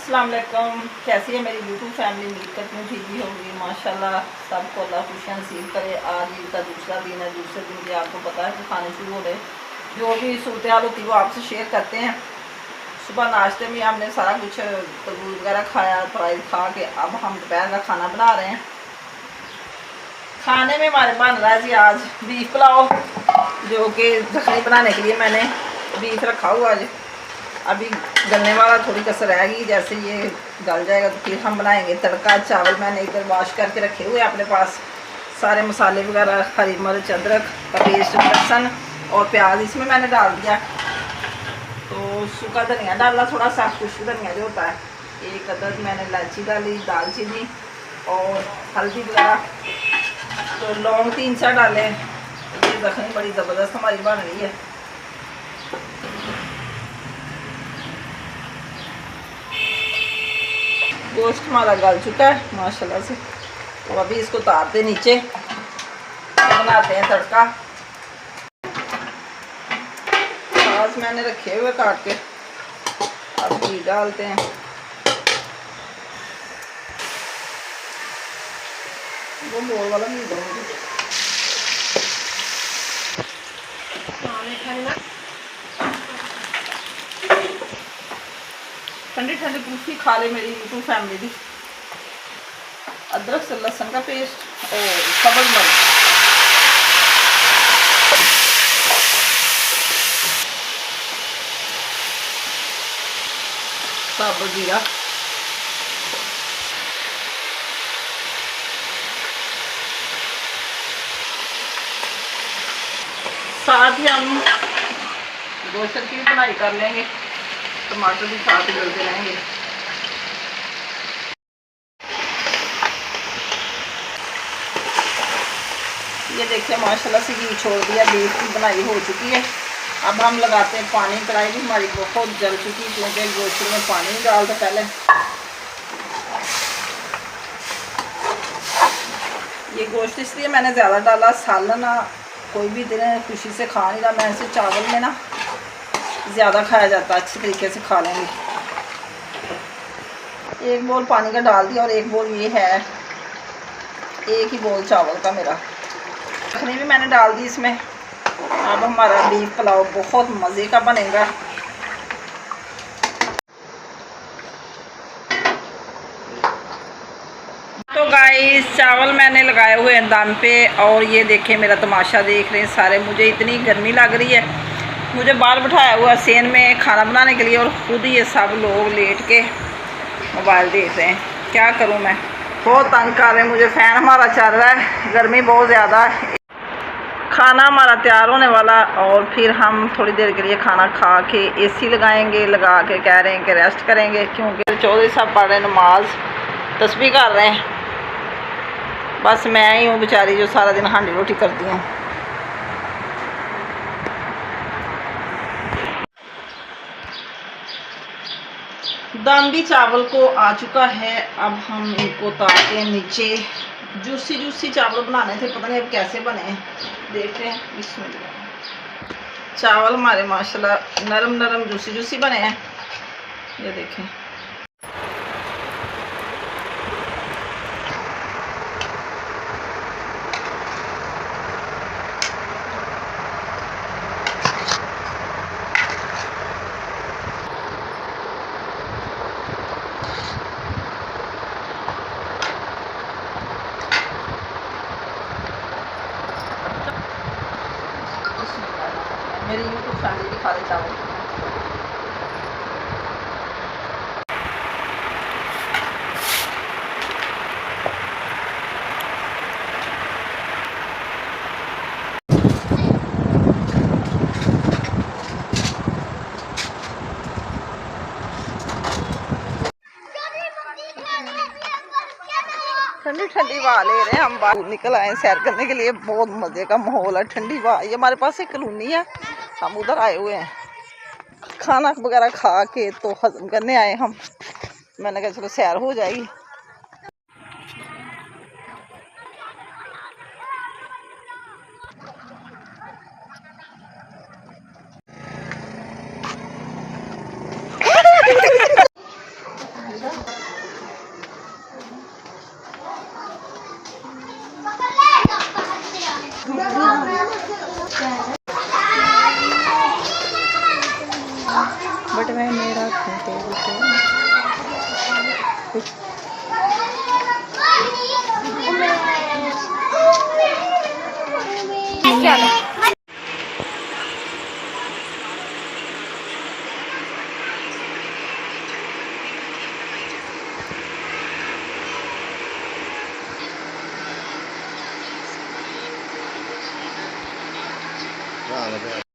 अस्सलाम वालेकुम। कैसी है मेरी यूट्यूब फैमिली? उम्मीद करती हूँ ठीक ही होगी। माशाल्लाह सबको अल्लाह खुशियाँ नसीब करे। आज ईद का दूसरा दिन है। दूसरे दिन भी आपको पता है कि खाने शुरू हो गए। जो भी सूरत हाल होती है वो आपसे शेयर करते हैं। सुबह नाश्ते में हमने सारा कुछ तरबूज वगैरह खाया, फ्राइज खा के अब हम दोपहर का खाना बना रहे हैं। खाने में हमारे बन रहा है जी आज बीफ पुलाव, जो कि जखनी बनाने के लिए मैंने बीफ रखा हुआ है। अभी गलने वाला थोड़ी कसर रहेगी, जैसे ये गल जाएगा तो फिर हम बनाएंगे तड़का। चावल मैंने इधर वॉश करके रखे हुए अपने पास, सारे मसाले वगैरह, हरी मिर्च, अदरक का पेस्ट, लहसुन और प्याज इसमें मैंने डाल दिया। तो सूखा धनिया डाला, थोड़ा सा खुशबू धनिया जो होता है, एक अदद मैंने इलायची डाली, दालचीनी और हल्दी वगैरह, तो लौंग 3-4 डाले। ये जखनी बड़ी ज़बरदस्त हमारी बन रही है। गोश्त हमारा गल चुका है माशाल्लाह से। तो अभी इसको उतारते नीचे, बनाते हैं तड़का। प्याज मैंने रखे हुए काट के, अब घी डालते हैं। वो बोल वाला घी दूँगी। ठंडी ठंडी कुल्फी खा ले मेरी यूट्यूब फैमिली दी। अदरक से लहसुन का पेस्ट और सब्ज़ मिर्च, साबुत जीरा, साथ ही हम गोश्त की भी बनाई कर लेंगे। टमाटर भी साथ ही डलते रहेंगे। ये देखिए माशाल्लाह से घी छोड़ दिया, बीफ की बनाई हो चुकी है। अब हम लगाते हैं पानी। कढ़ाई भी हमारी बहुत जल चुकी है क्योंकि गोश्त में पानी नहीं डालते पहले। ये गोश्त इसलिए मैंने ज़्यादा डाला, सालन कोई भी दिन खुशी से खा नहीं रहा। मैं ऐसे चावल में ना ज़्यादा खाया जाता है, अच्छी तरीके से खा लेंगे। एक बोल पानी का डाल दिया और एक बोल ये है, एक ही बोल चावल का मेरा। यखनी भी मैंने डाल दी इसमें। अब हमारा बीफ पुलाव बहुत मज़े का बनेगा। तो गाइस चावल मैंने लगाए हुए हैं दम पे, और ये देखें मेरा तमाशा देख रहे हैं सारे। मुझे इतनी गर्मी लग रही है, मुझे बाहर बिठाया हुआ सेन में खाना बनाने के लिए, और ख़ुद ये सब लोग लेट के मोबाइल देख रहे हैं। क्या करूं मैं, बहुत तंग कर रहे हैं मुझे। फ़ैन हमारा चल रहा है, गर्मी बहुत ज़्यादा है। खाना हमारा तैयार होने वाला, और फिर हम थोड़ी देर के लिए खाना खा के एसी लगाएंगे। लगा के कह रहे हैं कि रेस्ट करेंगे, क्योंकि चौधरी साहब पढ़ रहे हैं नमाज, तस्बीह कर रहे हैं। बस मैं ही हूँ बेचारी जो सारा दिन हांडी रोटी करती हूँ। दम भी चावल को आ चुका है। अब हम इनको उतारते हैं नीचे। जूसी जूसी चावल बनाने थे, पता नहीं अब कैसे बने हैं, देखते हैं। बिस्मिल्लाह। चावल हमारे माशाल्लाह नरम नरम जूसी जूसी बने हैं, ये देखें। मेरी यूट्यूब फैमिली भी खा ले चावल। ठंडी ठंडी हवा ले रहे हैं हम। बाहर निकल आए सैर करने के लिए, बहुत मज़े का माहौल है, ठंडी हवा। ये हमारे पास एक कॉलोनी है, हम उधर आए हुए हैं। खाना वगैरह खा के तो हजम करने आए हम। मैंने कहा चलो सैर हो जाएगी। चलो हाँ